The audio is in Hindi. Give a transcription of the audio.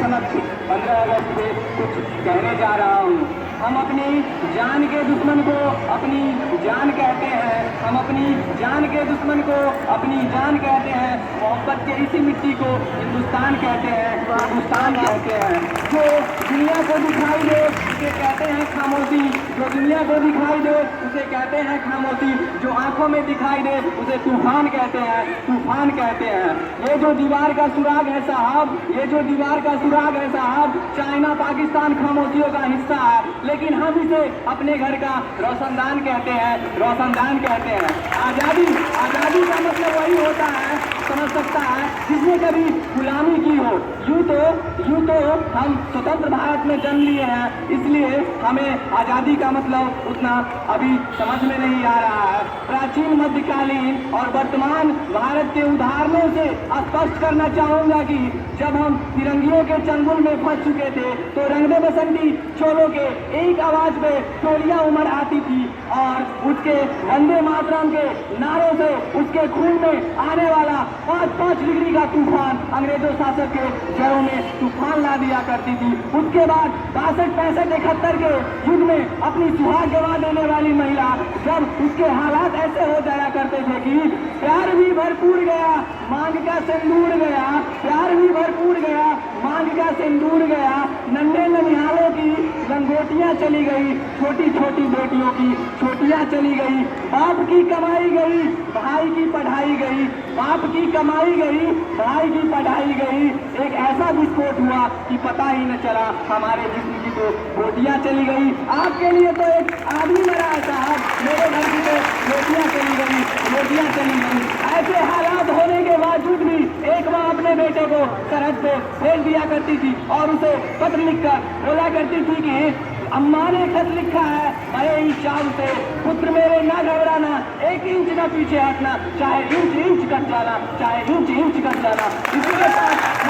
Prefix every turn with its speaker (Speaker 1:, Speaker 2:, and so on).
Speaker 1: समक्ष 15 अगस्त पे कुछ कहने जा रहा हूँ। हम अपनी जान के दुश्मन को अपनी जान कहते हैं, हम अपनी जान के दुश्मन को अपनी जान कहते हैं। मोहब्बत के इसी मिट्टी को हिंदुस्तान कहते हैं, हिंदुस्तान कहते हैं। जो दुनिया को दिखाई दे उसे कहते हैं खामोशी, जो दुनिया को दिखाई दे उसे कहते हैं खामोशी, जो आंखों में दिखाई दे उसे तूफान कहते हैं, तूफान कहते हैं। ये जो दीवार का सुराग है साहब, ये जो दीवार का सुराग है साहब, चाइना पाकिस्तान खामोशियों का हिस्सा है, लेकिन हम इसे अपने घर का रोशनदान कहते हैं, रोशनदान कहते हैं। आज़ादी, आज़ादी का मतलब वही होता है, समझ सकता है, जिसने कभी गुलामी की हो। यूं तो हम स्वतंत्र भारत में जन्म लिए हैं, इसलिए हमें आज़ादी का मतलब उतना अभी समझ में नहीं आ रहा है। प्राचीन, मध्यकालीन और वर्तमान भारत के उदाहरणों से स्पष्ट करना चाहूँगा कि जब हम तिरंगियों के चंगुल में फंस चुके थे तो रंग दे बसंती चोलों के एक आवाज पे टोलियां उमड़ आती थी और उसके वंदे मातरम के नारों से उसके खून में आने वाला 5-5 डिग्री का तूफान अंग्रेजों शासक के जड़ों में तूफान ला दिया करती थी। उसके बाद 62-65-71 के युद्ध में अपनी सुहाग गंवा देने वाली महिला, जब उसके हालात ऐसे हो जाया करते थे कि प्यार भी भरपूर गया, मांग का सिंदूर गया, प्यार भी भरपूर गया, मांग का सिंदूर गया, नन्हे ननिहालों की लंगोटियां चली गई, छोटी छोटी बेटियों की छोटियां चली गई, बाप की कमाई गई, भाई की पढ़ाई गई, बाप की कमाई गई, भाई की पढ़ाई गई। एक ऐसा विस्फोट हुआ कि पता ही न चला, हमारे जिस्म की तो बोटियां चली गई। आपके लिए तो एक आदमी मरा है साहब, मेरे घर की तो रोटियां चली गई, रोटियां चली गई। ऐसे हालात होने के बावजूद भी एक माँ अपने बेटे को सरहद पे भेज दिया करती थी और उसे पत्र लिखकर बोला करती थी कि अम्मा ने खत लिखा है बड़े ही चाव से, पुत्र मेरे ना घबराना, 1 इंच ना पीछे हटना, चाहे इंच इंच कट जाना, चाहे इंच इंच कट जाना। इसी के साथ